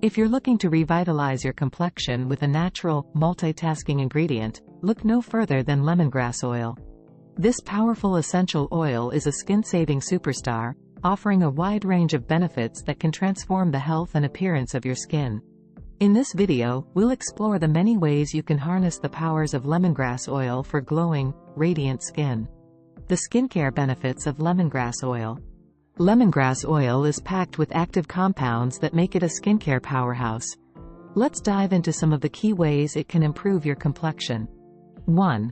If you're looking to revitalize your complexion with a natural, multitasking ingredient, look no further than lemongrass oil. This powerful essential oil is a skin-saving superstar, offering a wide range of benefits that can transform the health and appearance of your skin. In this video, we'll explore the many ways you can harness the powers of lemongrass oil for glowing, radiant skin. The skincare benefits of lemongrass oil. Lemongrass oil is packed with active compounds that make it a skincare powerhouse. Let's dive into some of the key ways it can improve your complexion. 1.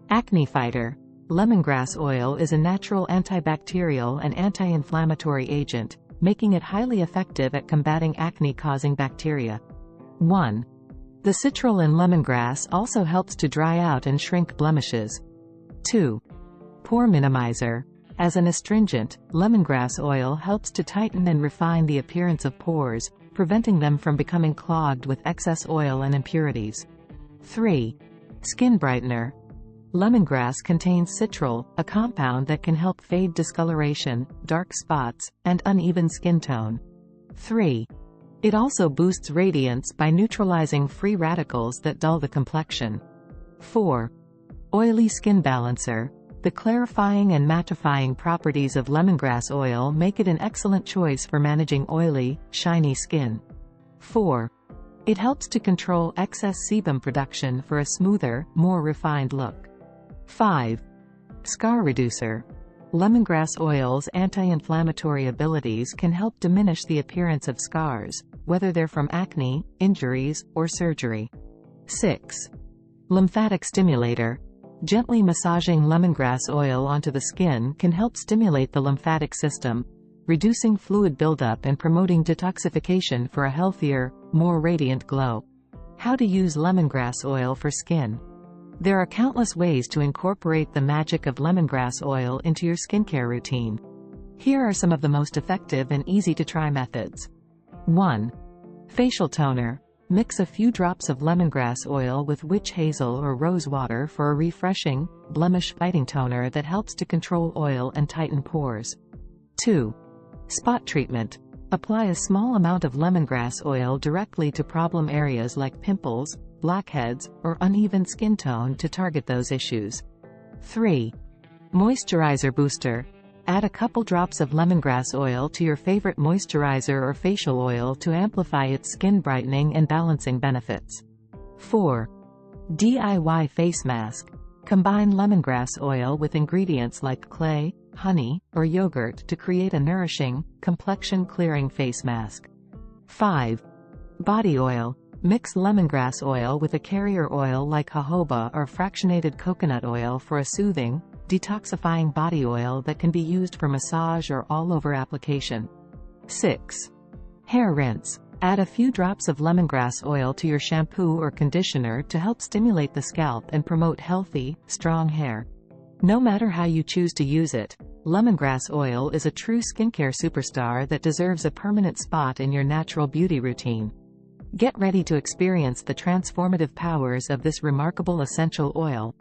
Acne fighter. Lemongrass oil is a natural antibacterial and anti-inflammatory agent, making it highly effective at combating acne-causing bacteria. 1. The citral in lemongrass also helps to dry out and shrink blemishes. 2. Pore minimizer. As an astringent, lemongrass oil helps to tighten and refine the appearance of pores, preventing them from becoming clogged with excess oil and impurities. 3. Skin brightener. Lemongrass contains citral, a compound that can help fade discoloration, dark spots, and uneven skin tone. 3. It also boosts radiance by neutralizing free radicals that dull the complexion. 4. Oily skin balancer. The clarifying and mattifying properties of lemongrass oil make it an excellent choice for managing oily, shiny skin. 4. It helps to control excess sebum production for a smoother, more refined look. 5. Scar reducer. Lemongrass oil's anti-inflammatory abilities can help diminish the appearance of scars, whether they're from acne, injuries, or surgery. 6. Lymphatic stimulator. Gently massaging lemongrass oil onto the skin can help stimulate the lymphatic system, reducing fluid buildup and promoting detoxification for a healthier, more radiant glow. How to use lemongrass oil for skin. There are countless ways to incorporate the magic of lemongrass oil into your skincare routine. Here are some of the most effective and easy-to-try methods. 1. Facial toner. Mix a few drops of lemongrass oil with witch hazel or rose water for a refreshing, blemish-fighting toner that helps to control oil and tighten pores. 2. Spot treatment. Apply a small amount of lemongrass oil directly to problem areas like pimples, blackheads, or uneven skin tone to target those issues. 3. Moisturizer booster. Add a couple drops of lemongrass oil to your favorite moisturizer or facial oil to amplify its skin brightening and balancing benefits. 4. DIY face mask. Combine lemongrass oil with ingredients like clay, honey, or yogurt to create a nourishing, complexion-clearing face mask. 5. Body oil. Mix lemongrass oil with a carrier oil like jojoba or fractionated coconut oil for a soothing, detoxifying body oil that can be used for massage or all-over application. 6. Hair rinse. Add a few drops of lemongrass oil to your shampoo or conditioner to help stimulate the scalp and promote healthy, strong hair. No matter how you choose to use it, lemongrass oil is a true skincare superstar that deserves a permanent spot in your natural beauty routine. Get ready to experience the transformative powers of this remarkable essential oil.